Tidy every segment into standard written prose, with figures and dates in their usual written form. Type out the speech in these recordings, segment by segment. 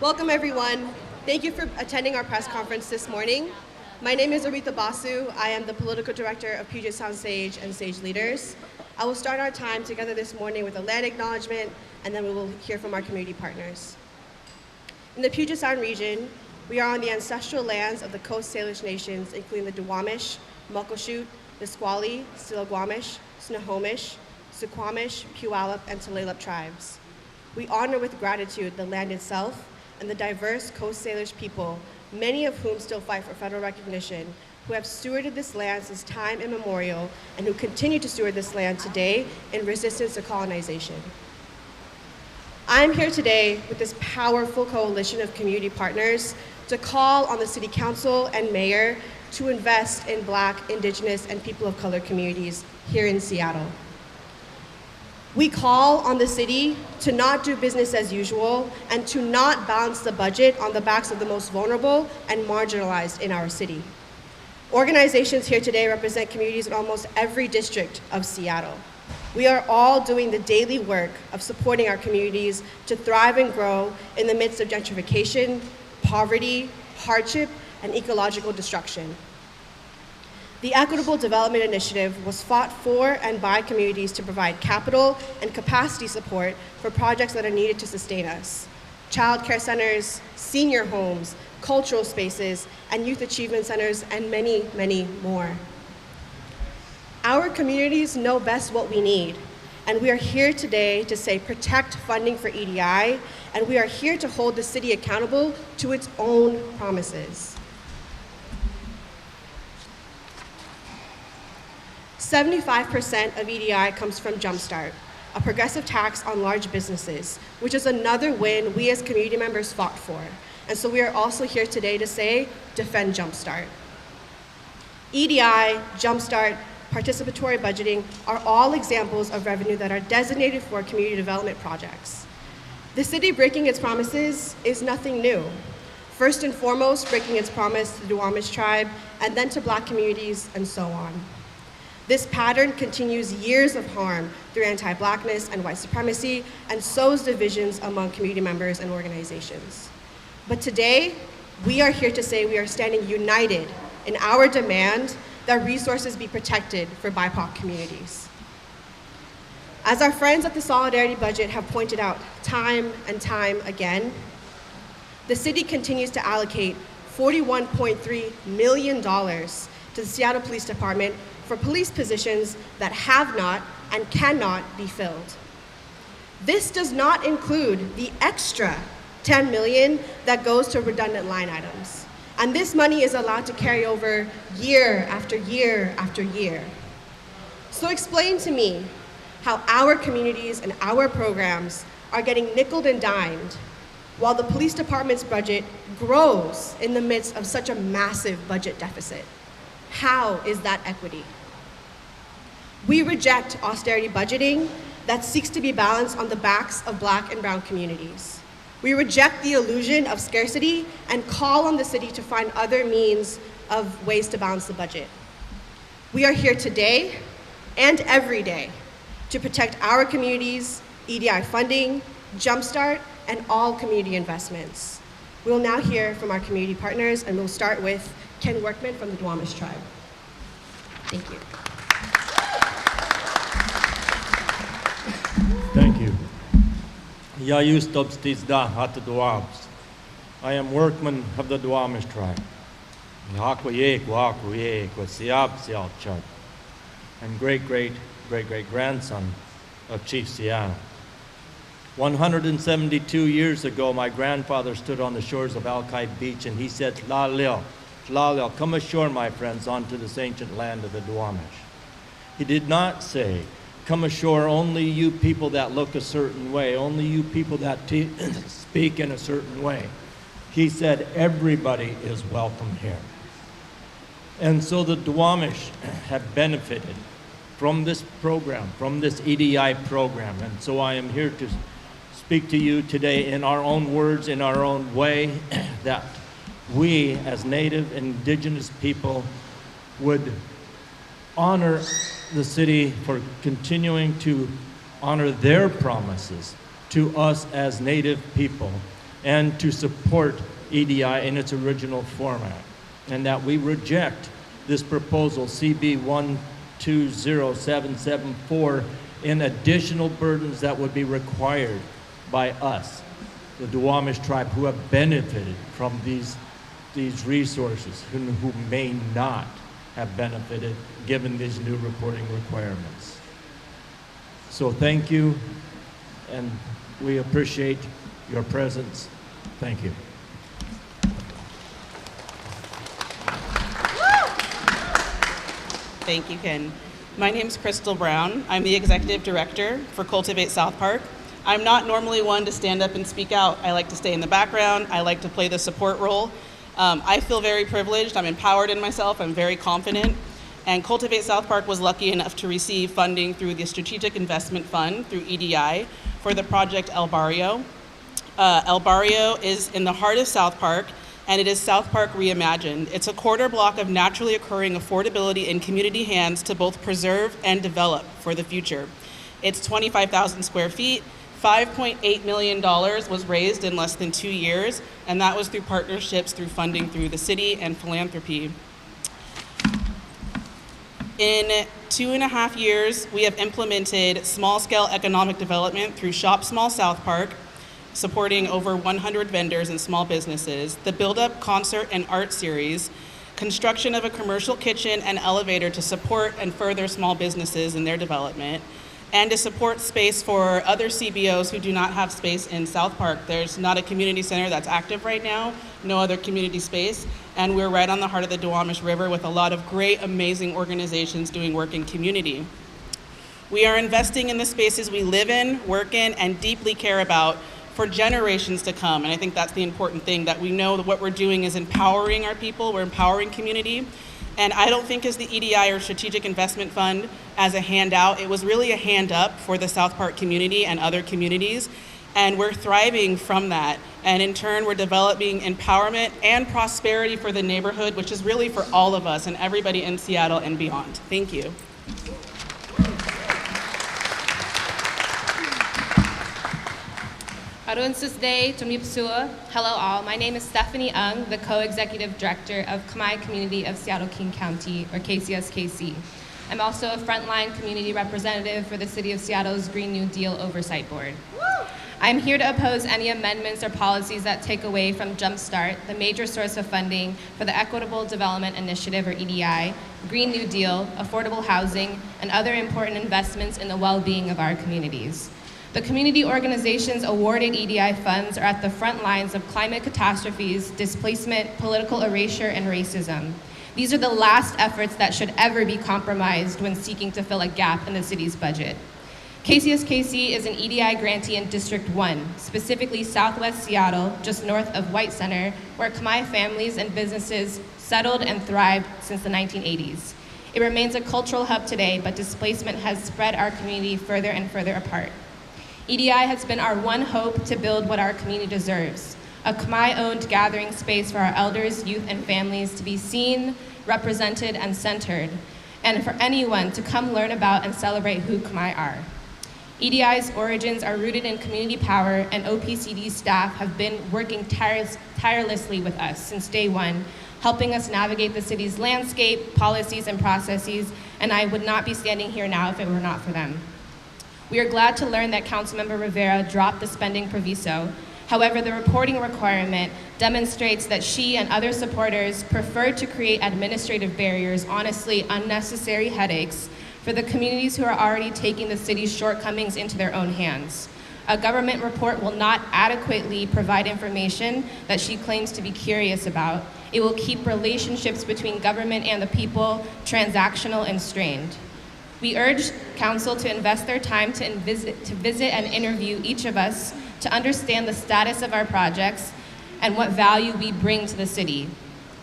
Welcome, everyone. Thank you for attending our press conference this morning. My name is Aretha Basu. I am the Political Director of Puget Sound Sage and Sage Leaders. I will start our time together this morning with a land acknowledgement, and then we will hear from our community partners. In the Puget Sound region, we are on the ancestral lands of the Coast Salish nations, including the Duwamish, Muckleshoot, Nisqually, Stillaguamish, Snohomish, Suquamish, Puyallup, and Tulalip tribes. We honor with gratitude the land itself and the diverse Coast Salish people, many of whom still fight for federal recognition, who have stewarded this land since time immemorial and who continue to steward this land today in resistance to colonization. I am here today with this powerful coalition of community partners to call on the City Council and Mayor to invest in Black, Indigenous, and people of color communities here in Seattle. We call on the city to not do business as usual and to not balance the budget on the backs of the most vulnerable and marginalized in our city. Organizations here today represent communities in almost every district of Seattle. We are all doing the daily work of supporting our communities to thrive and grow in the midst of gentrification, poverty, hardship, and ecological destruction. The Equitable Development Initiative was fought for and by communities to provide capital and capacity support for projects that are needed to sustain us. Child care centers, senior homes, cultural spaces, and youth achievement centers, and many, many more. Our communities know best what we need, and we are here today to say protect funding for EDI, and we are here to hold the city accountable to its own promises. 75% of EDI comes from JumpStart, a progressive tax on large businesses, which is another win we as community members fought for. And so we are also here today to say, defend JumpStart. EDI, JumpStart, participatory budgeting are all examples of revenue that are designated for community development projects. The city breaking its promises is nothing new. First and foremost, breaking its promise to the Duwamish tribe, and then to Black communities, and so on. This pattern continues years of harm through anti-Blackness and white supremacy and sows divisions among community members and organizations. But today, we are here to say we are standing united in our demand that resources be protected for BIPOC communities. As our friends at the Solidarity Budget have pointed out time and time again, the city continues to allocate $41.3 million to the Seattle Police Department for police positions that have not and cannot be filled. This does not include the extra $10 million that goes to redundant line items. And this money is allowed to carry over year after year after year. So explain to me how our communities and our programs are getting nickeled and dimed while the police department's budget grows in the midst of such a massive budget deficit. How is that equity? We reject austerity budgeting that seeks to be balanced on the backs of Black and brown communities. We reject the illusion of scarcity and call on the city to find other means of ways to balance the budget. We are here today and every day to protect our communities, EDI funding, JumpStart, and all community investments. We will now hear from our community partners, and we'll start with Ken Workman from the Duwamish tribe. Thank you. Thank you. I am Workman of the Duwamish tribe. And great-great-great-great-grandson of Chief Seattle. 172 years ago, my grandfather stood on the shores of Alki Beach and he said, "Tlaleo, Tlaleo, come ashore, my friends, onto this ancient land of the Duwamish." He did not say, "Come ashore, only you people that look a certain way, only you people that speak in a certain way." He said, "Everybody is welcome here." And so the Duwamish have benefited from this program, from this EDI program. And so I am here to speak to you today in our own words, in our own way, that we as Native Indigenous people would honor the city for continuing to honor their promises to us as Native people and to support EDI in its original format, and that we reject this proposal, CB 120774, in additional burdens that would be required by us, the Duwamish tribe, who have benefited from these resources, who may not have benefited given these new reporting requirements. So thank you, and we appreciate your presence. Thank you. Thank you, Quynh. My name's Crystal Brown. I'm the Executive Director for Cultivate South Park. I'm not normally one to stand up and speak out. I like to stay in the background. I like to play the support role. I feel very privileged. I'm empowered in myself. I'm very confident. And Cultivate South Park was lucky enough to receive funding through the Strategic Investment Fund, through EDI, for the project El Barrio. El Barrio is in the heart of South Park, and it is South Park reimagined. It's a quarter block of naturally occurring affordability in community hands to both preserve and develop for the future. It's 25,000 square feet. $5.8 million was raised in less than 2 years, and that was through partnerships, through funding through the city and philanthropy. In 2.5 years, we have implemented small-scale economic development through Shop Small South Park, supporting over 100 vendors and small businesses, the Build Up Concert and Art Series, construction of a commercial kitchen and elevator to support and further small businesses in their development, and to support space for other CBOs who do not have space in South Park. There's not a community center that's active right now, no other community space, and we're right on the heart of the Duwamish River with a lot of great, amazing organizations doing work in community. We are investing in the spaces we live in, work in, and deeply care about for generations to come, and I think that's the important thing, that we know that what we're doing is empowering our people, we're empowering community, and I don't think as the EDI or Strategic Investment Fund as a handout, it was really a hand up for the South Park community and other communities, and we're thriving from that, and in turn we're developing empowerment and prosperity for the neighborhood, which is really for all of us and everybody in Seattle and beyond. Thank you. Hello all, my name is Stephanie Ung, the Co-Executive Director of Khmer Community of Seattle-King County, or KCSKC. I'm also a frontline community representative for the City of Seattle's Green New Deal Oversight Board. I'm here to oppose any amendments or policies that take away from JumpStart, the major source of funding for the Equitable Development Initiative, or EDI, Green New Deal, affordable housing, and other important investments in the well-being of our communities. The community organizations awarded EDI funds are at the front lines of climate catastrophes, displacement, political erasure, and racism. These are the last efforts that should ever be compromised when seeking to fill a gap in the city's budget. KCSKC is an EDI grantee in District 1, specifically Southwest Seattle, just north of White Center, where Khmer families and businesses settled and thrived since the 1980s. It remains a cultural hub today, but displacement has spread our community further and further apart. EDI has been our one hope to build what our community deserves, a Khmer-owned gathering space for our elders, youth, and families to be seen, represented, and centered, and for anyone to come learn about and celebrate who Khmer are. EDI's origins are rooted in community power, and OPCD staff have been working tirelessly with us since day one, helping us navigate the city's landscape, policies, and processes, and I would not be standing here now if it were not for them. We are glad to learn that Councilmember Rivera dropped the spending proviso. However, the reporting requirement demonstrates that she and other supporters prefer to create administrative barriers, honestly unnecessary headaches, for the communities who are already taking the city's shortcomings into their own hands. A government report will not adequately provide information that she claims to be curious about. It will keep relationships between government and the people transactional and strained. We urge Council to invest their time to visit and interview each of us to understand the status of our projects and what value we bring to the city.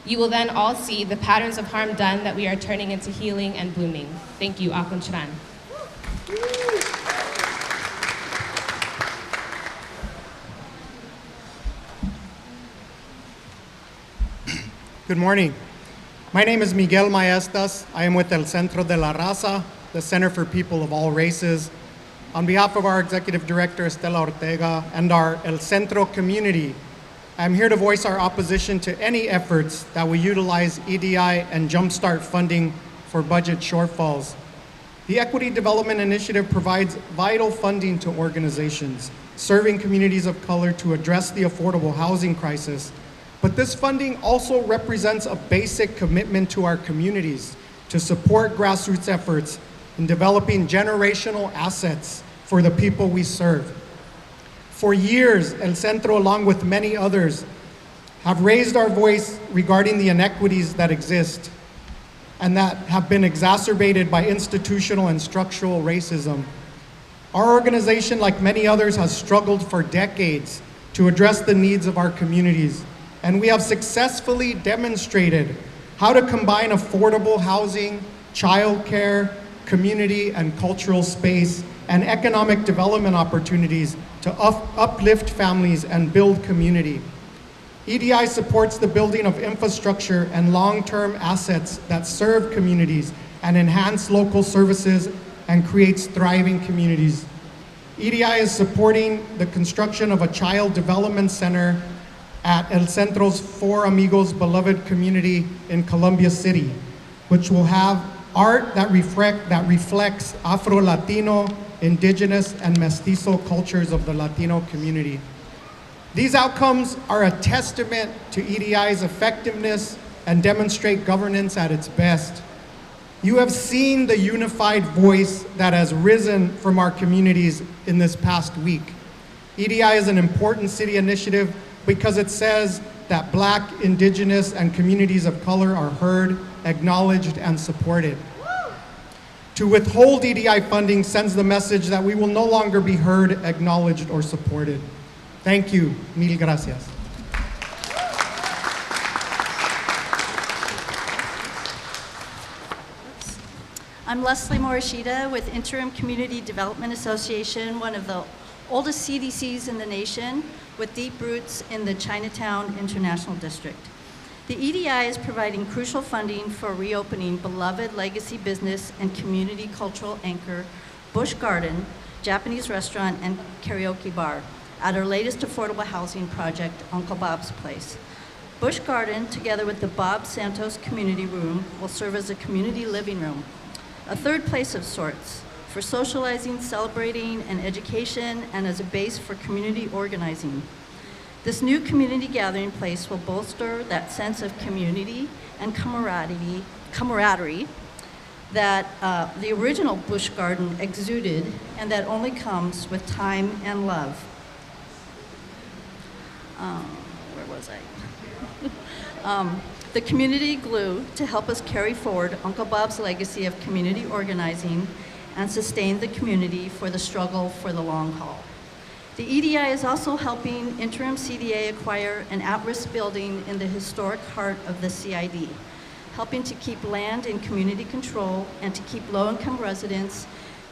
You will then all see the patterns of harm done that we are turning into healing and blooming. Thank you, Akon Charan. Good morning. My name is Miguel Maestas. I am with El Centro de la Raza, the Center for People of All Races. On behalf of our Executive Director, Estela Ortega, and our El Centro community, I'm here to voice our opposition to any efforts that will utilize EDI and JumpStart funding for budget shortfalls. The Equity Development Initiative provides vital funding to organizations serving communities of color to address the affordable housing crisis. But this funding also represents a basic commitment to our communities to support grassroots efforts in developing generational assets for the people we serve. For years, El Centro, along with many others, have raised our voice regarding the inequities that exist and that have been exacerbated by institutional and structural racism. Our organization, like many others, has struggled for decades to address the needs of our communities, and we have successfully demonstrated how to combine affordable housing, childcare, community and cultural space, and economic development opportunities to uplift families and build community. EDI supports the building of infrastructure and long-term assets that serve communities and enhance local services and creates thriving communities. EDI is supporting the construction of a child development center at El Centro's Four Amigos beloved community in Columbia City, which will have art that reflects Afro-Latino, indigenous, and mestizo cultures of the Latino community. These outcomes are a testament to EDI's effectiveness and demonstrate governance at its best. You have seen the unified voice that has risen from our communities in this past week. EDI is an important city initiative because it says that Black, Indigenous, and communities of color are heard, acknowledged, and supported. To withhold EDI funding sends the message that we will no longer be heard, acknowledged, or supported. Thank you. Mil gracias. I'm Leslie Morishita with InterIm Community Development Association, one of the oldest CDCs in the nation with deep roots in the Chinatown International District. The EDI is providing crucial funding for reopening beloved legacy business and community cultural anchor Busch Garden, Japanese restaurant, and karaoke bar at our latest affordable housing project, Uncle Bob's Place. Busch Garden, together with the Bob Santos Community Room, will serve as a community living room, a third place of sorts for socializing, celebrating, and education, and as a base for community organizing. This new community gathering place will bolster that sense of community and camaraderie that the original Busch Garden exuded, and that only comes with time and love. Where was I? The community glue to help us carry forward Uncle Bob's legacy of community organizing and sustain the community for the struggle for the long haul. The EDI is also helping InterIm CDA acquire an at-risk building in the historic heart of the CID, helping to keep land in community control and to keep low-income residents,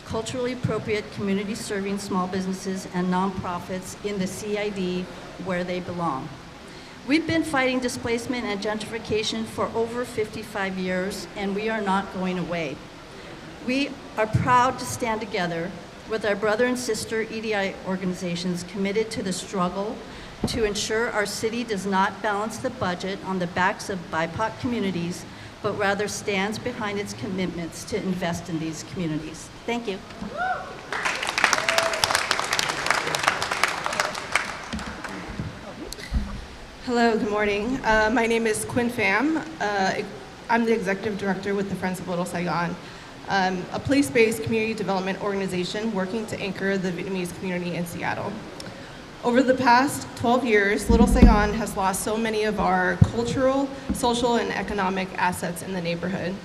culturally appropriate community-serving small businesses and nonprofits in the CID where they belong. We've been fighting displacement and gentrification for over 55 years, and we are not going away. We are proud to stand together with our brother and sister EDI organizations committed to the struggle to ensure our city does not balance the budget on the backs of BIPOC communities, but rather stands behind its commitments to invest in these communities. Thank you. Hello, good morning. My name is Quynh Pham. I'm the executive director with the Friends of Little Saigon, a place-based community development organization working to anchor the Vietnamese community in Seattle. Over the past 12 years, Little Saigon has lost so many of our cultural, social, and economic assets in the neighborhood.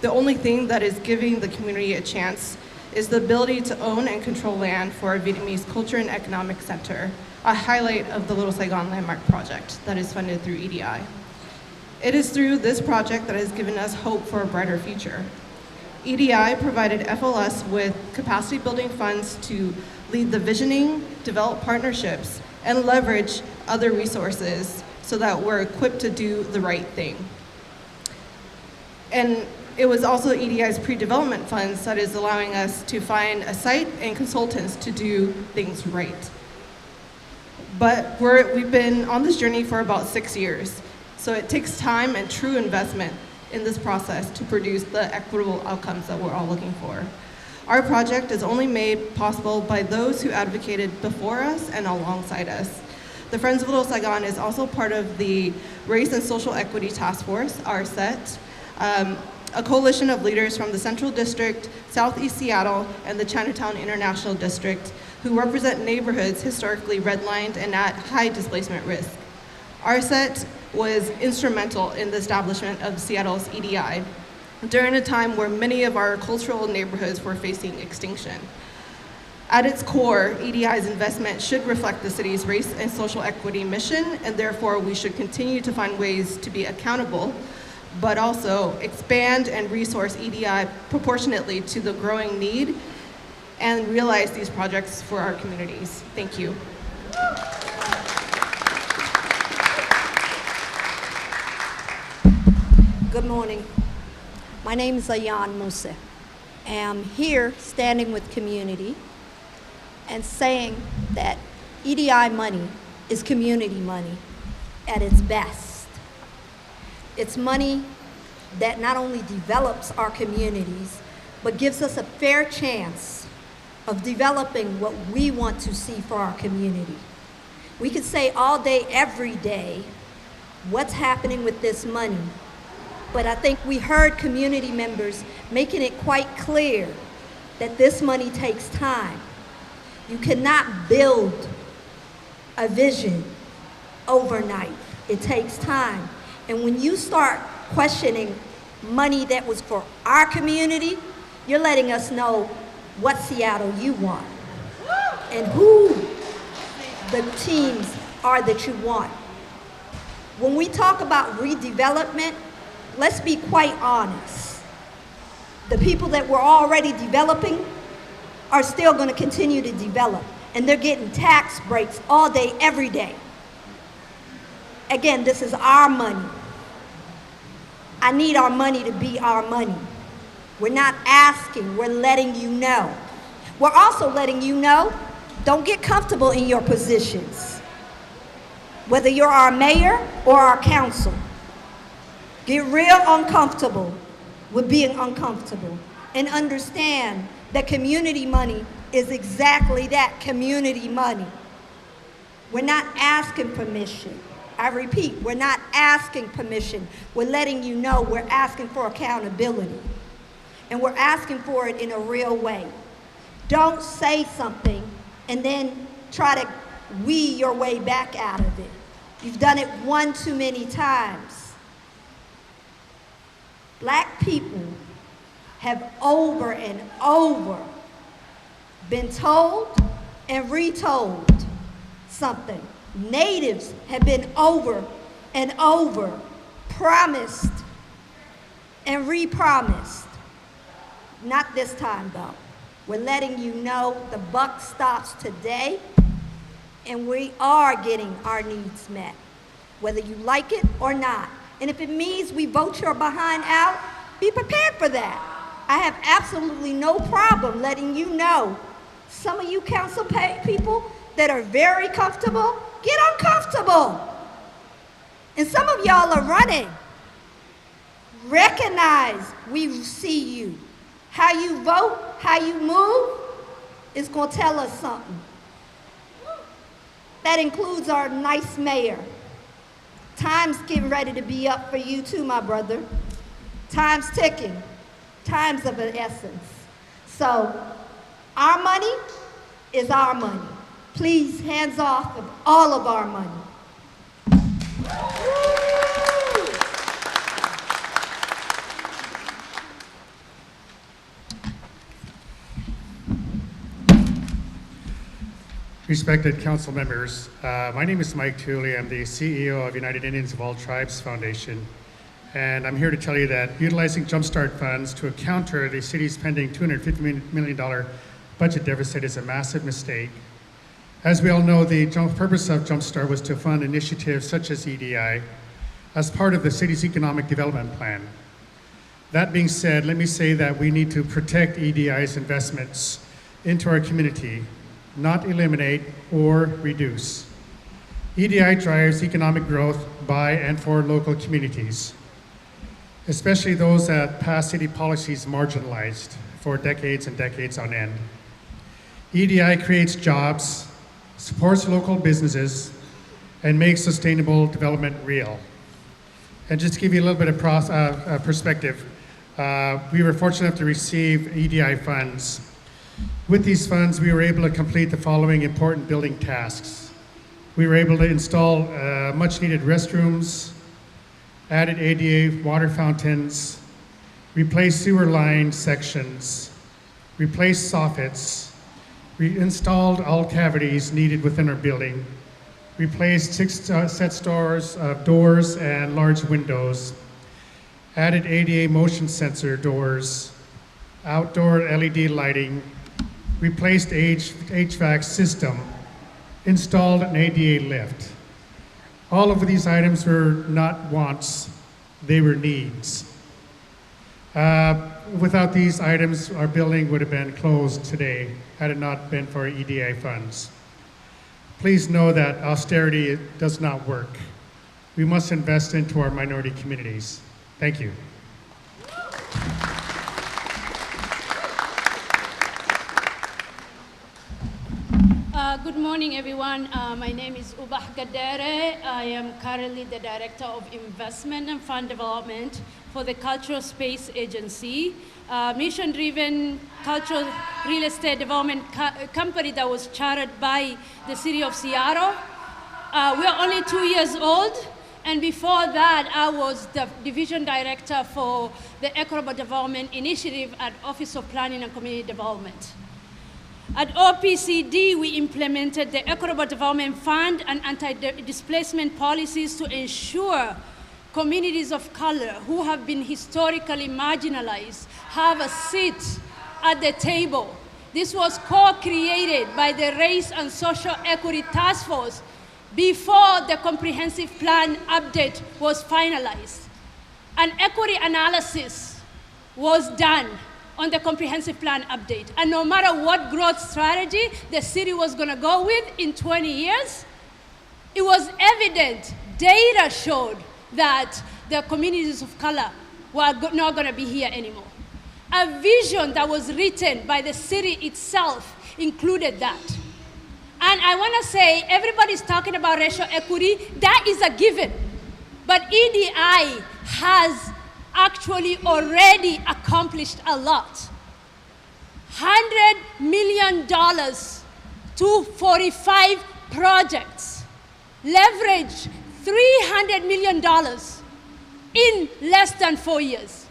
The only thing that is giving the community a chance is the ability to own and control land for our Vietnamese Culture and Economic Center, a highlight of the Little Saigon Landmark Project that is funded through EDI. It is through this project that has given us hope for a brighter future. EDI provided FLS with capacity building funds to lead the visioning, develop partnerships, and leverage other resources so that we're equipped to do the right thing. And it was also EDI's pre-development funds that is allowing us to find a site and consultants to do things right. but we've been on this journey for about 6 years. So it takes time and true investment in this process to produce the equitable outcomes that we're all looking for. Our project is only made possible by those who advocated before us and alongside us. The Friends of Little Saigon is also part of the Race and Social Equity Task Force, RSET, a coalition of leaders from the Central District, Southeast Seattle, and the Chinatown International District who represent neighborhoods historically redlined and at high displacement risk. RSET was instrumental in the establishment of Seattle's EDI during a time where many of our cultural neighborhoods were facing extinction. At its core, EDI's investment should reflect the city's race and social equity mission, and therefore we should continue to find ways to be accountable, but also expand and resource EDI proportionately to the growing need and realize these projects for our communities. Thank you. Good morning. My name is Ayan Musse. I'm here standing with community and saying that EDI money is community money at its best. It's money that not only develops our communities, but gives us a fair chance of developing what we want to see for our community. We could say all day, every day, what's happening with this money, but I think we heard community members making it quite clear that this money takes time. You cannot build a vision overnight. It takes time. And when you start questioning money that was for our community, you're letting us know what Seattle you want and who the teams are that you want. When we talk about redevelopment, let's be quite honest. The people that we're already developing are still going to continue to develop, and they're getting tax breaks all day, every day. Again, this is our money. I need our money to be our money. We're not asking, we're letting you know. We're also letting you know, don't get comfortable in your positions. Whether you're our mayor or our council, get real uncomfortable with being uncomfortable and understand that community money is exactly that, community money. We're not asking permission. I repeat, we're not asking permission. We're letting you know we're asking for accountability. And we're asking for it in a real way. Don't say something and then try to wee your way back out of it. You've done it one too many times. Black people have over and over been told and retold something. Natives have been over and over promised and re-promised. Not this time though. We're letting you know the buck stops today and we are getting our needs met, whether you like it or not. And if it means we vote your behind out, be prepared for that. I have absolutely no problem letting you know. Some of you council people that are very comfortable, get uncomfortable. And some of y'all are running. Recognize we see you. How you vote, how you move, is gonna tell us something. That includes our nice mayor. Time's getting ready to be up for you too, my brother. Time's ticking. Time's of an essence. So, our money is our money. Please, hands off of all of our money. Respected council members, my name is Mike Tulee. I'm the CEO of United Indians of All Tribes Foundation. And I'm here to tell you that utilizing JumpStart funds to counter the city's pending $250 million budget deficit is a massive mistake. As we all know, the purpose of JumpStart was to fund initiatives such as EDI as part of the city's economic development plan. That being said, let me say that we need to protect EDI's investments into our community, not eliminate or reduce. EDI drives economic growth by and for local communities, especially those that past city policies marginalized for decades and decades on end. EDI creates jobs, supports local businesses, and makes sustainable development real. And just to give you a little bit of perspective, we were fortunate enough to receive EDI funds. With these funds, we were able to complete the following important building tasks. We were able to install much needed restrooms, added ADA water fountains, replaced sewer line sections, replaced soffits, installed all cavities needed within our building, replaced 6 sets of doors and large windows, added ADA motion sensor doors, outdoor LED lighting, replaced HVAC system, installed an ADA lift. All of these items were not wants, they were needs. Without these items, our building would have been closed today had it not been for EDI funds. Please know that austerity does not work. We must invest into our minority communities. Thank you. Good morning, everyone. My name is Ubah Gadere. I am currently the Director of Investment and Fund Development for the Cultural Space Agency, a mission-driven cultural real estate development company that was chartered by the City of Seattle. We are only 2 years old, and before that, I was the Division Director for the Equitable Development Initiative at Office of Planning and Community Development. At OPCD, we implemented the Equitable Development Fund and anti-displacement policies to ensure communities of color who have been historically marginalized have a seat at the table. This was co-created by the Race and Social Equity Task Force before the comprehensive plan update was finalized. An equity analysis was done on the comprehensive plan update. And no matter what growth strategy the city was gonna go with in 20 years, it was evident, data showed that the communities of color were not gonna be here anymore. A vision that was written by the city itself included that. And I wanna say, everybody's talking about racial equity, that is a given. But EDI has actually already accomplished a lot. $100 million to 45 projects, leverage $300 million in less than 4 years.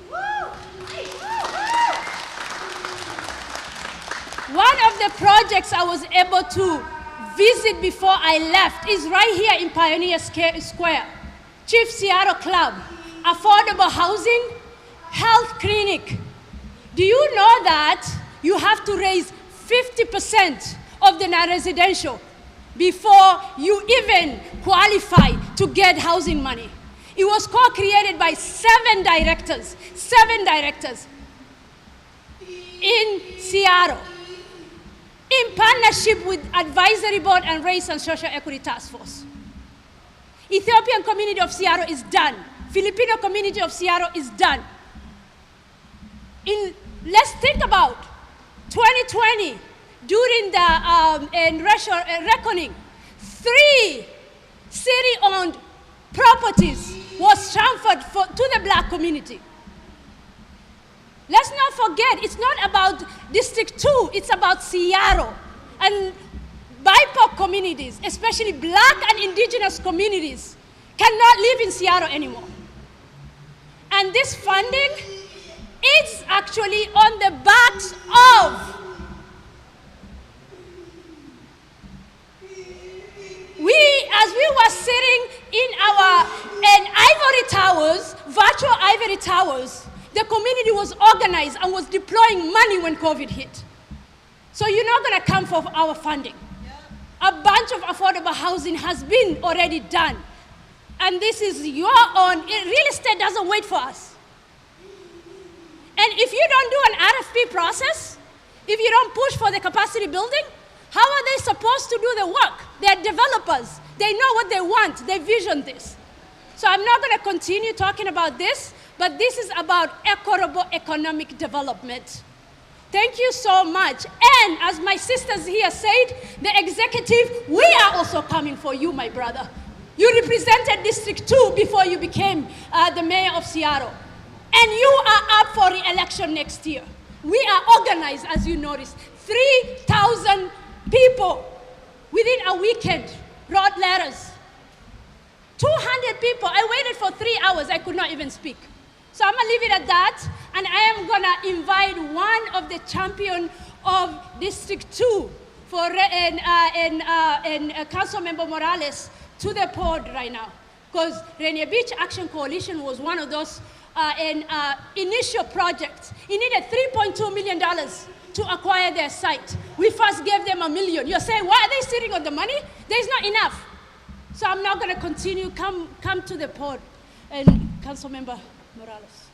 One of the projects I was able to visit before I left is right here in Pioneer Square, Chief Seattle Club. Affordable housing, health clinic. Do you know that you have to raise 50% of the non-residential before you even qualify to get housing money? It was co-created by 7 directors in Seattle, in partnership with Advisory Board and Race and Social Equity Task Force. Ethiopian community of Seattle is done. Filipino community of Seattle is done. Let's think about 2020, during the racial reckoning, 3 city-owned properties was transferred to the black community. Let's not forget, it's not about District 2, it's about Seattle. And BIPOC communities, especially black and indigenous communities, cannot live in Seattle anymore. And this funding is actually on the backs of as we were sitting in our ivory towers, virtual ivory towers, the community was organized and was deploying money when COVID hit. So you're not gonna come for our funding. A bunch of affordable housing has been already done. And this is your own. Real estate doesn't wait for us. And if you don't do an RFP process, if you don't push for the capacity building, how are they supposed to do the work? They're developers. They know what they want. They vision this. So I'm not going to continue talking about this, but this is about equitable economic development. Thank you so much. And as my sisters here said, the executive, we are also coming for you, my brother. You represented District 2 before you became the mayor of Seattle. And you are up for re-election next year. We are organized, as you noticed. 3,000 people within a weekend wrote letters. 200 people. I waited for 3 hours. I could not even speak. So I'm going to leave it at that. And I am going to invite one of the champions of District 2 for Councilmember Morales to the pod right now. Because Rainier Beach Action Coalition was one of those initial projects. It needed $3.2 million to acquire their site. We first gave them $1 million. You're saying, why are they sitting on the money? There's not enough. So I'm not going to continue. Come to the pod. And Councilmember Morales.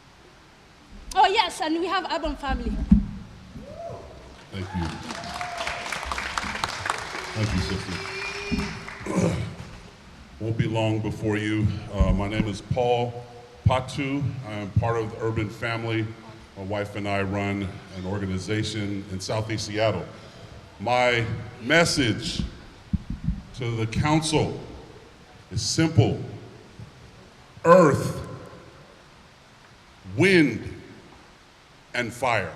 Oh, yes, and we have Urban Family. Thank you. Thank you, sister. Won't be long before you. My name is Paul Patu. I am part of the Urban Family. My wife and I run an organization in Southeast Seattle. My message to the council is simple. Earth, wind, and fire.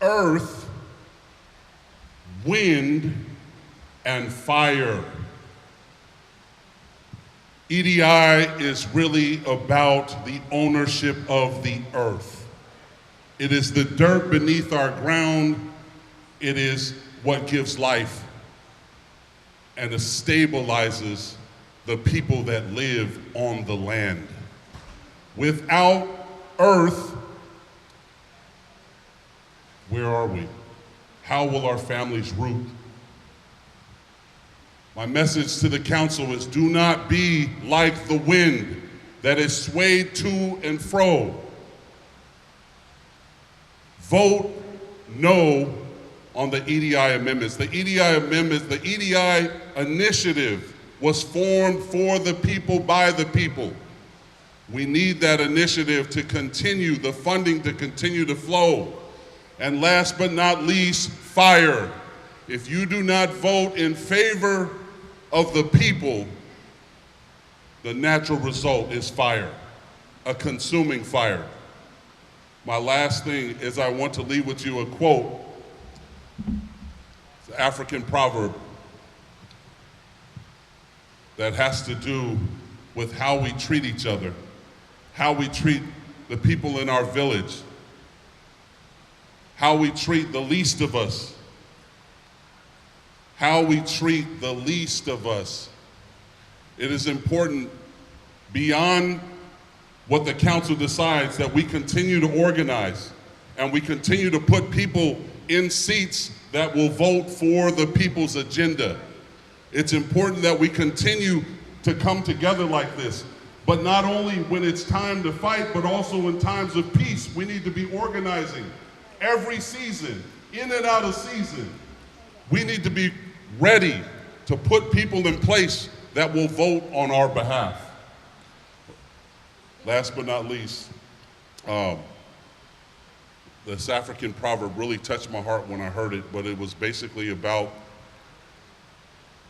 Earth, wind, and fire. EDI is really about the ownership of the earth. It is the dirt beneath our ground. It is what gives life and it stabilizes the people that live on the land. Without earth, where are we? How will our families root? My message to the council is do not be like the wind that is swayed to and fro. Vote no on the EDI amendments. The EDI amendments, the EDI initiative was formed for the people, by the people. We need that initiative to continue, the funding to continue to flow. And last but not least, fire. If you do not vote in favor of the people, the natural result is fire, a consuming fire. My last thing is I want to leave with you a quote. It's an African proverb that has to do with how we treat each other, how we treat the people in our village, how we treat the least of us, how we treat the least of us. It is important beyond what the council decides that we continue to organize and we continue to put people in seats that will vote for the people's agenda. It's important that we continue to come together like this, but not only when it's time to fight, but also in times of peace. We need to be organizing every season, in and out of season. We need to be ready to put people in place that will vote on our behalf. Last but not least, this African proverb really touched my heart when I heard it, but it was basically about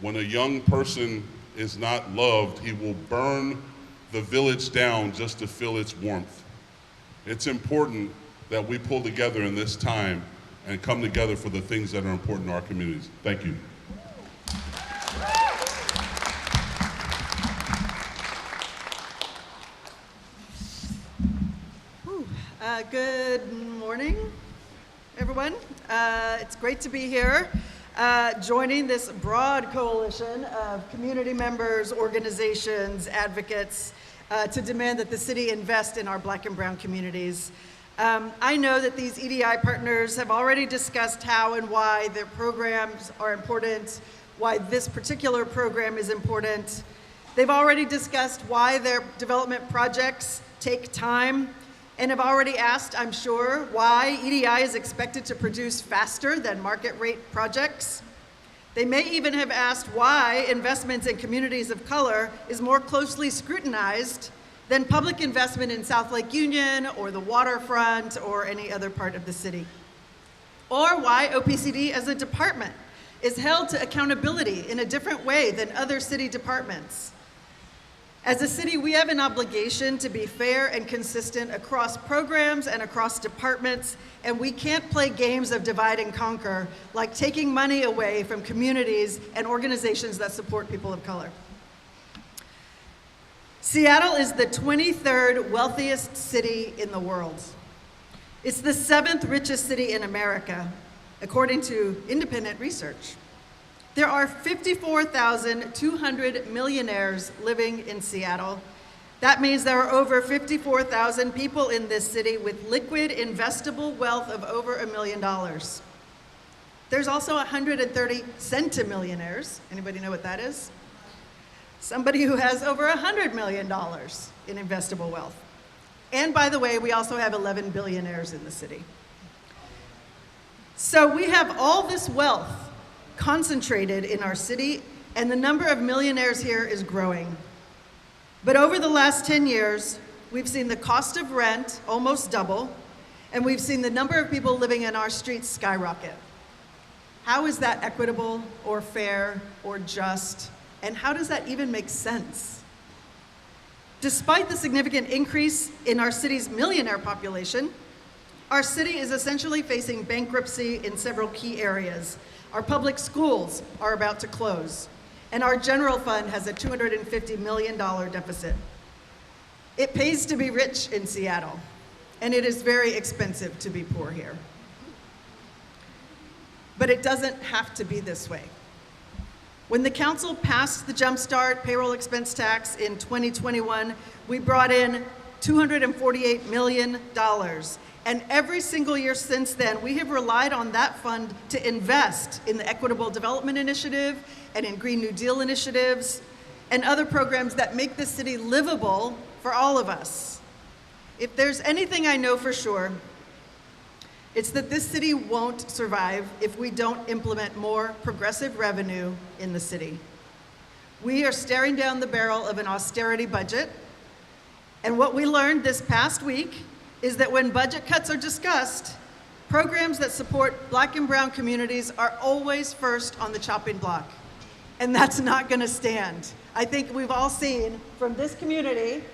when a young person is not loved, he will burn the village down just to feel its warmth. It's important that we pull together in this time and come together for the things that are important to our communities. Thank you. Good morning, everyone. It's great to be here, joining this broad coalition of community members, organizations, advocates, to demand that the city invest in our Black and brown communities. I know that these EDI partners have already discussed how and why their programs are important, why this particular program is important. They've already discussed why their development projects take time, and have already asked, I'm sure, why EDI is expected to produce faster than market rate projects. They may even have asked why investments in communities of color is more closely scrutinized than public investment in South Lake Union or the waterfront or any other part of the city. Or why OPCD as a department is held to accountability in a different way than other city departments. As a city, we have an obligation to be fair and consistent across programs and across departments, and we can't play games of divide and conquer, like taking money away from communities and organizations that support people of color. Seattle is the 23rd wealthiest city in the world. It's the 7th richest city in America, according to independent research. There are 54,200 millionaires living in Seattle. That means there are over 54,000 people in this city with liquid investable wealth of over $1 million. There's also 130 centimillionaires. Anybody know what that is? Somebody who has over $100 million in investable wealth. And by the way, we also have 11 billionaires in the city. So we have all this wealth concentrated in our city, and the number of millionaires here is growing. But over the last 10 years, we've seen the cost of rent almost double, and we've seen the number of people living in our streets skyrocket. How is that equitable or fair or just? And how does that even make sense? Despite the significant increase in our city's millionaire population, our city is essentially facing bankruptcy in several key areas. Our public schools are about to close, and our general fund has a $250 million deficit. It pays to be rich in Seattle, and it is very expensive to be poor here. But it doesn't have to be this way. When the council passed the JumpStart payroll expense tax in 2021, we brought in $248 million. And every single year since then, we have relied on that fund to invest in the Equitable Development Initiative and in Green New Deal initiatives and other programs that make the city livable for all of us. If there's anything I know for sure, it's that this city won't survive if we don't implement more progressive revenue in the city. We are staring down the barrel of an austerity budget, and what we learned this past week is that when budget cuts are discussed, programs that support Black and brown communities are always first on the chopping block. And that's not gonna stand. I think we've all seen from this community,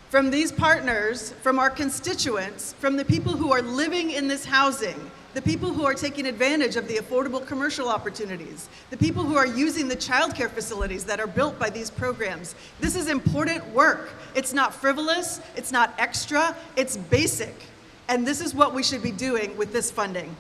from these partners, from our constituents, from the people who are living in this housing, the people who are taking advantage of the affordable commercial opportunities, the people who are using the childcare facilities that are built by these programs. This is important work. It's not frivolous, it's not extra, it's basic. And this is what we should be doing with this funding.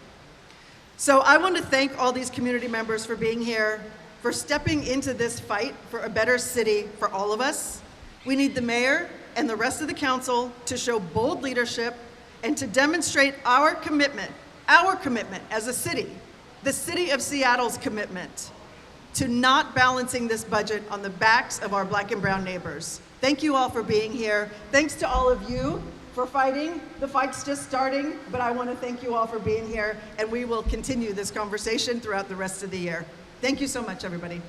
So I want to thank all these community members for being here, for stepping into this fight for a better city for all of us. We need the mayor and the rest of the council to show bold leadership and to demonstrate our commitment as a city, the city of Seattle's commitment to not balancing this budget on the backs of our Black and brown neighbors. Thank you all for being here. Thanks to all of you for fighting. The fight's just starting, but I want to thank you all for being here, and we will continue this conversation throughout the rest of the year. Thank you so much, everybody.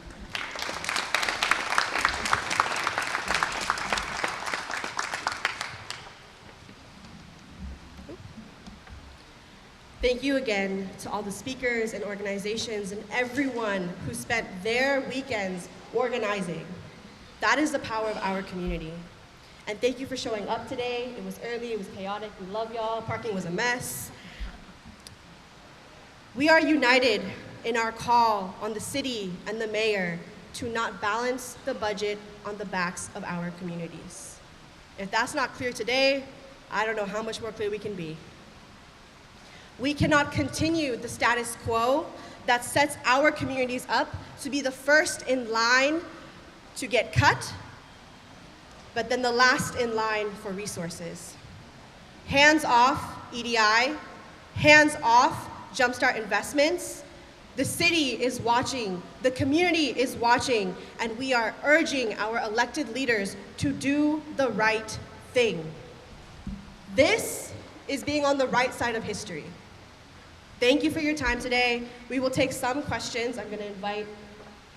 Thank you again to all the speakers and organizations and everyone who spent their weekends organizing. That is the power of our community. And thank you for showing up today. It was early, it was chaotic. We love y'all. Parking was a mess. We are united in our call on the city and the mayor to not balance the budget on the backs of our communities. If that's not clear today, I don't know how much more clear we can be. We cannot continue the status quo that sets our communities up to be the first in line to get cut, but then the last in line for resources. Hands off EDI, hands off JumpStart investments. The city is watching, the community is watching, and we are urging our elected leaders to do the right thing. This is being on the right side of history. Thank you for your time today. We will take some questions. I'm going to invite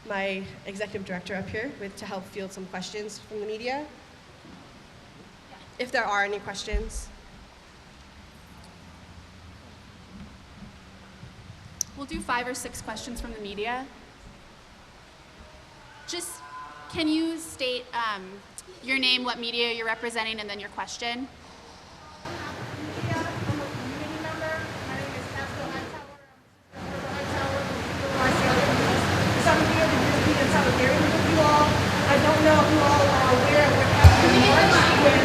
my executive director up here to help field some questions from the media, if there are any questions. We'll do 5 or 6 questions from the media. Just, can you state your name, what media you're representing, and then your question? I don't know if you all are aware of what happened in March when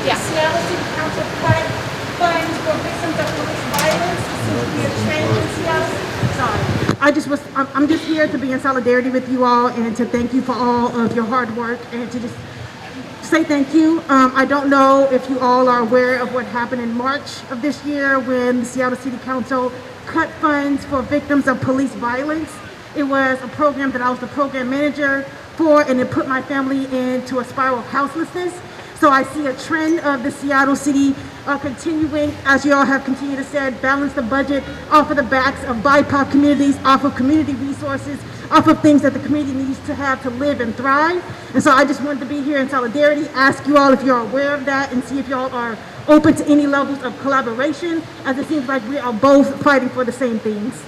the Seattle City Council cut funds for victims of police violence. This seems to be a trend in Seattle. Sorry. I'm just here to be in solidarity with you all and to thank you for all of your hard work and to just say thank you. I don't know if you all are aware of what happened in March of this year when the Seattle City Council cut funds for victims of police violence. It was a program that I was the program manager for, and it put my family into a spiral of houselessness. So I see a trend of the Seattle City continuing, as you all have continued to say, balance the budget off of the backs of BIPOC communities, off of community resources, off of things that the community needs to have to live and thrive. And so I just wanted to be here in solidarity, ask you all if you're aware of that, and see if y'all are open to any levels of collaboration, as it seems like we are both fighting for the same things.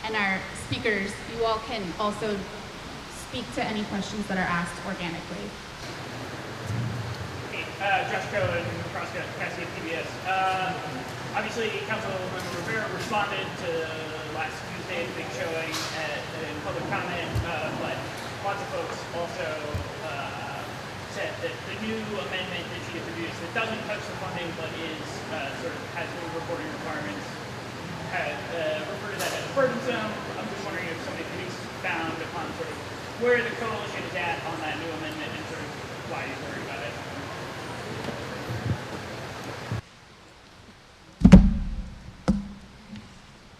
And our speakers, you all can also speak to any questions that are asked organically. Hey, Josh Cohen, Cassie at PBS. Obviously, Councilmember Rivera responded to last Tuesday's big showing in public comment, but lots of folks also said that the new amendment that she introduced that doesn't touch the funding but is sort of has new reporting requirements had referred to that as burdensome. I'm just wondering if somebody could expound upon sort of where the coalition is at on that new amendment and sort of why you worry about it.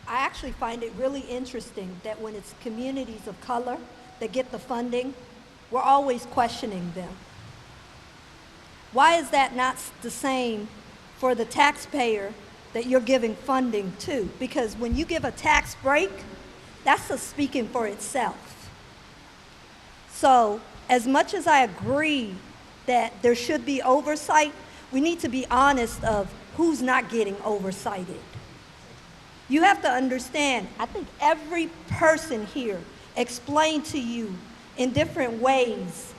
I actually find it really interesting that when it's communities of color that get the funding, we're always questioning them. Why is that not the same for the taxpayer that you're giving funding to? Because when you give a tax break, that's a speaking for itself. So as much as I agree that there should be oversight, we need to be honest of who's not getting oversighted. You have to understand, I think every person here explained to you in different ways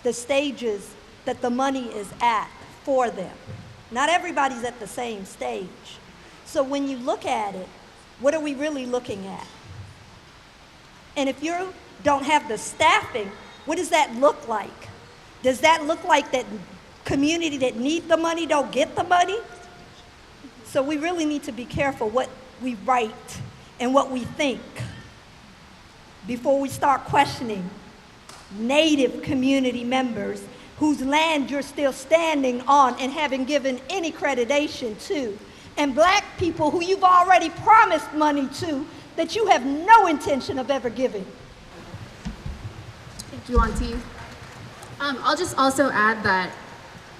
the stages that the money is at for them. Not everybody's at the same stage. So when you look at it, what are we really looking at? And if you don't have the staffing, what does that look like? Does that look like that community that need the money don't get the money? So we really need to be careful what we write and what we think before we start questioning Native community members whose land you're still standing on and haven't given any creditation to, and Black people who you've already promised money to that you have no intention of ever giving. Thank you, Auntie. I'll just also add that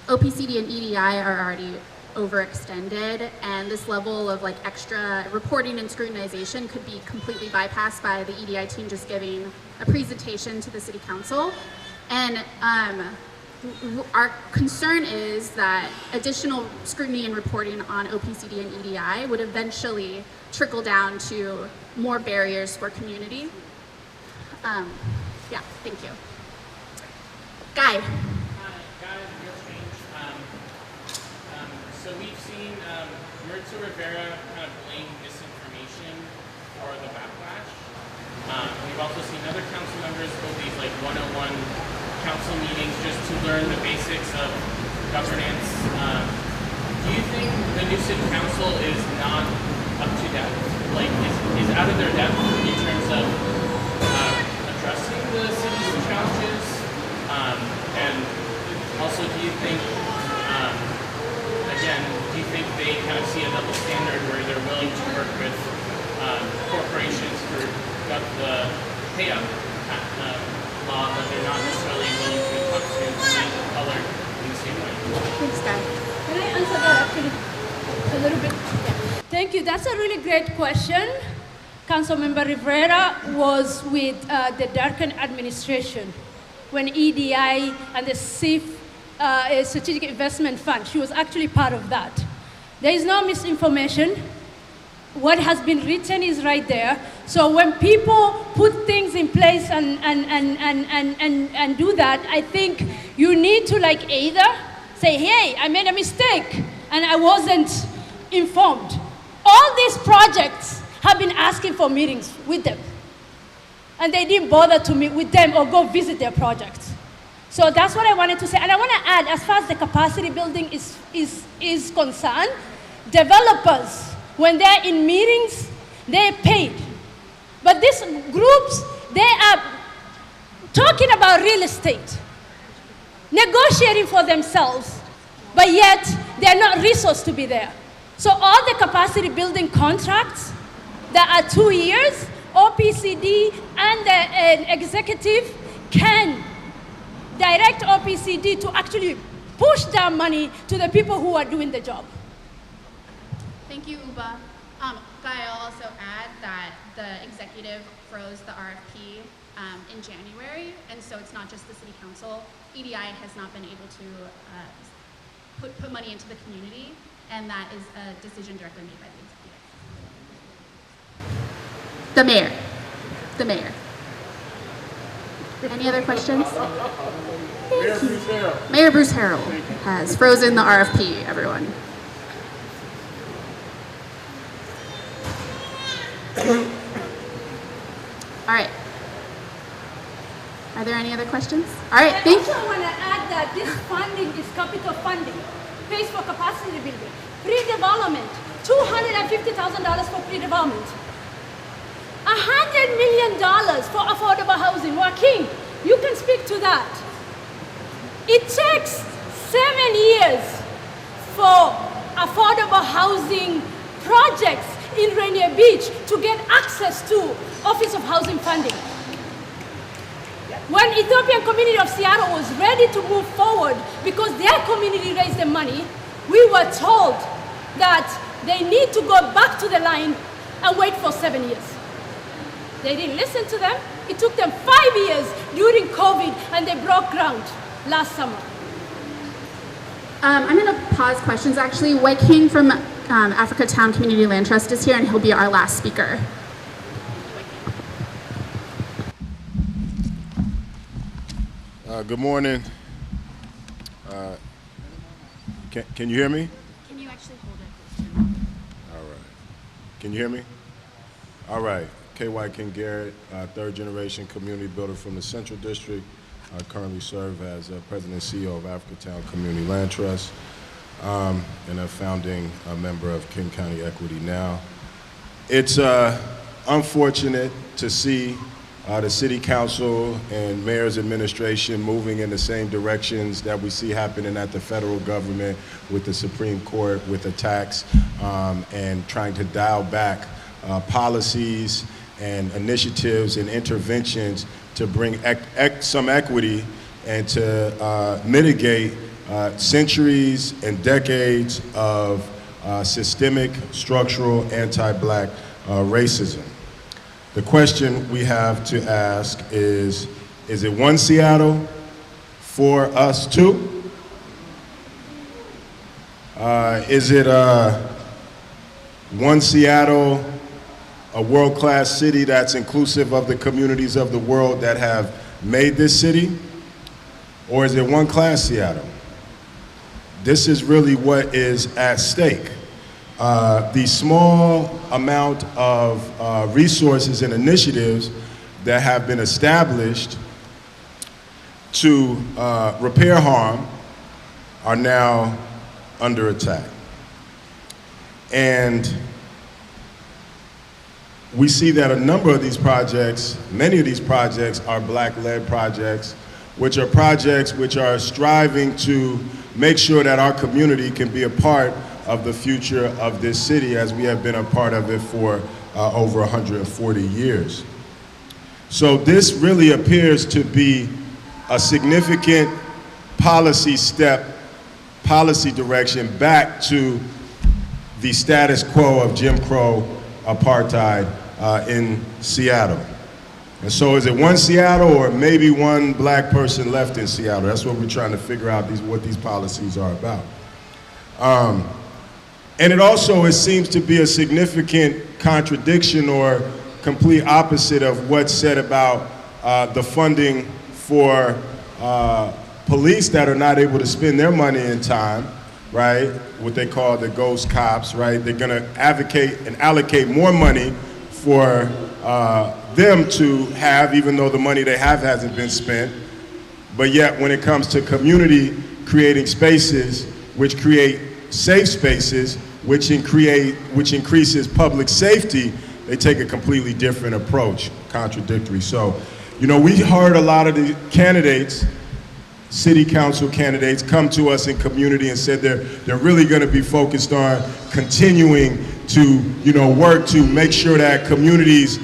OPCD and EDI are already overextended, and this level of like extra reporting and scrutinization could be completely bypassed by the EDI team just giving a presentation to the City Council. And our concern is that additional scrutiny and reporting on OPCD and EDI would eventually trickle down to more barriers for community. Yeah, thank you. Guy. So we've seen Maritza Rivera kind of blame misinformation for the backlash. We've also seen other council members hold these like 101 council meetings just to learn the basics of governance. Do you think the new city council is not up to depth? Like is out of their depth in terms of addressing the city's challenges? And also, do you think again, do you think they kind of see a double standard where they're willing to work with corporations for the payout but they're not necessarily willing to talk to communities of color in the same way. Thanks, Guy. Can I answer that actually a little bit? Yeah. Thank you. That's a really great question. Councilmember Rivera was with the Durkan administration when EDI and the SIF Strategic Investment Fund. She was actually part of that. There is no misinformation. What has been written is right there. So when people put things in place and do that, I think you need to like either say, hey, I made a mistake and I wasn't informed. All these projects have been asking for meetings with them. And they didn't bother to meet with them or go visit their projects. So that's what I wanted to say. And I want to add, as far as the capacity building is concerned, developers, when they're in meetings, they're paid. But these groups, they are talking about real estate, negotiating for themselves, but yet they're not resourced to be there. So all the capacity building contracts that are 2 years, OPCD and the executive can direct OPCD to actually push that money to the people who are doing the job. Thank you, Uba. Guy, I'll also add that the executive froze the RFP in January, and so it's not just the city council. EDI has not been able to put money into the community, and that is a decision directly made by the executive. The mayor. Any other questions? Mayor Bruce Harrell. Mayor Bruce Harrell has frozen the RFP, everyone. All right. Are there any other questions? All right, I also want to add that this funding is capital funding, pays for capacity building, pre-development, $250,000 for pre-development, $100 million for affordable housing. Wyking, you can speak to that. It takes 7 years for affordable housing projects in Rainier Beach to get access to Office of Housing Funding. When Ethiopian Community of Seattle was ready to move forward because their community raised the money, we were told that they need to go back to the line and wait for 7 years. They didn't listen to them. It took them 5 years during COVID, and they broke ground last summer. I'm going to pause questions, actually. Wyking from Africatown Community Land Trust is here, and he'll be our last speaker. Good morning. Can you hear me? Can you actually hold it? All right. Can you hear me? All right. Wyking, Garrett, third generation community builder from the Central District. I currently serve as President and CEO of Africatown Community Land Trust and a founding member of King County Equity now. It's unfortunate to see the City Council and Mayor's administration moving in the same directions that we see happening at the federal government with the Supreme Court, with attacks and trying to dial back policies and initiatives and interventions to bring some equity and to mitigate centuries and decades of systemic, structural, anti-Black racism. The question we have to ask is it one Seattle for us too? Is it one Seattle, a world-class city that's inclusive of the communities of the world that have made this city? Or is it one class Seattle? This is really what is at stake. The small amount of resources and initiatives that have been established to repair harm are now under attack. And we see that a number of these projects, many of these projects are Black-led projects, which are projects which are striving to make sure that our community can be a part of the future of this city as we have been a part of it for over 140 years. So this really appears to be a significant policy step, policy direction back to the status quo of Jim Crow apartheid in Seattle. And so is it one Seattle or maybe one black person left in Seattle? That's what we're trying to figure out, what these policies are about. And it also seems to be a significant contradiction or complete opposite of what's said about the funding for police that are not able to spend their money in time, right? What they call the ghost cops, right? They're gonna advocate and allocate more money for them to have, even though the money they have hasn't been spent. But yet when it comes to community creating spaces, which create safe spaces, which increases public safety, they take a completely different approach, contradictory. So, you know, we heard a lot of the candidates, city council candidates, come to us in community and said they're really gonna be focused on continuing to, you know, work to make sure that communities,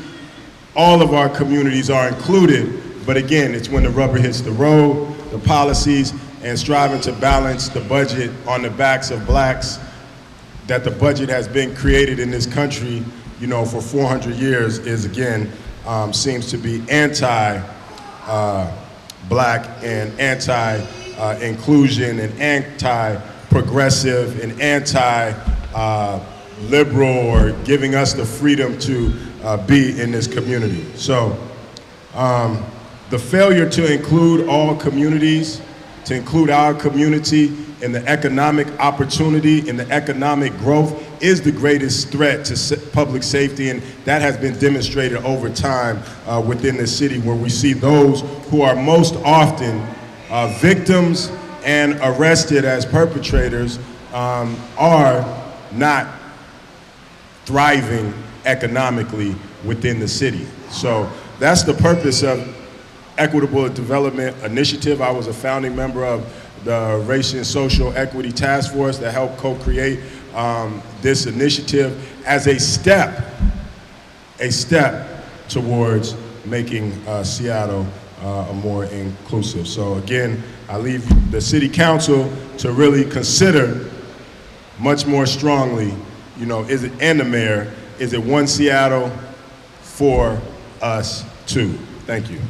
all of our communities are included. But again, it's when the rubber hits the road, the policies, and striving to balance the budget on the backs of blacks, that the budget has been created in this country, you know, for 400 years is again, seems to be anti-black and anti-inclusion and anti-progressive and anti-liberal, or giving us the freedom to be in this community. So the failure to include all communities, to include our community in the economic opportunity, in the economic growth, is the greatest threat to public safety, and that has been demonstrated over time within the city, where we see those who are most often victims and arrested as perpetrators are not thriving economically within the city. So that's the purpose of Equitable Development Initiative. I was a founding member of the Race and Social Equity Task Force that helped co-create this initiative as a step towards making Seattle more inclusive. So again, I leave the City Council to really consider much more strongly, you know, and the mayor, is it one Seattle for us too? Thank you.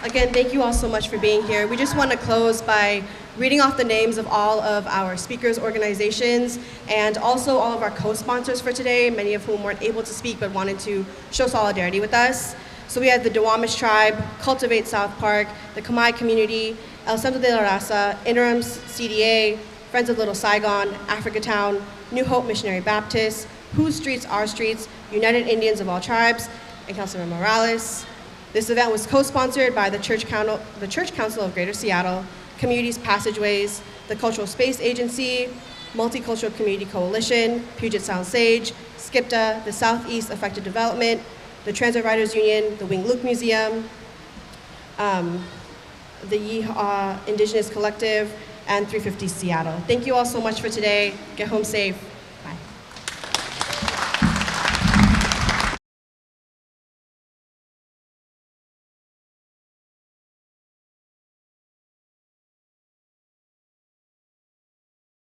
Again, thank you all so much for being here. We just want to close by reading off the names of all of our speakers' organizations and also all of our co-sponsors for today, many of whom weren't able to speak but wanted to show solidarity with us. So we have the Duwamish Tribe, Cultivate South Park, the Khmer Community, El Centro de la Raza, InterIm CDA, Friends of Little Saigon, Africatown, New Hope Missionary Baptist, Whose Streets Our Streets, United Indians of All Tribes, and Councilmember Morales. This event was co-sponsored by the Church Council of Greater Seattle, Communities Passageways, the Cultural Space Agency, Multicultural Community Coalition, Puget Sound Sage, SCIPTA, the Southeast Affected Development, the Transit Riders Union, the Wing Luke Museum, the Yeehaw Indigenous Collective, and 350 Seattle. Thank you all so much for today. Get home safe.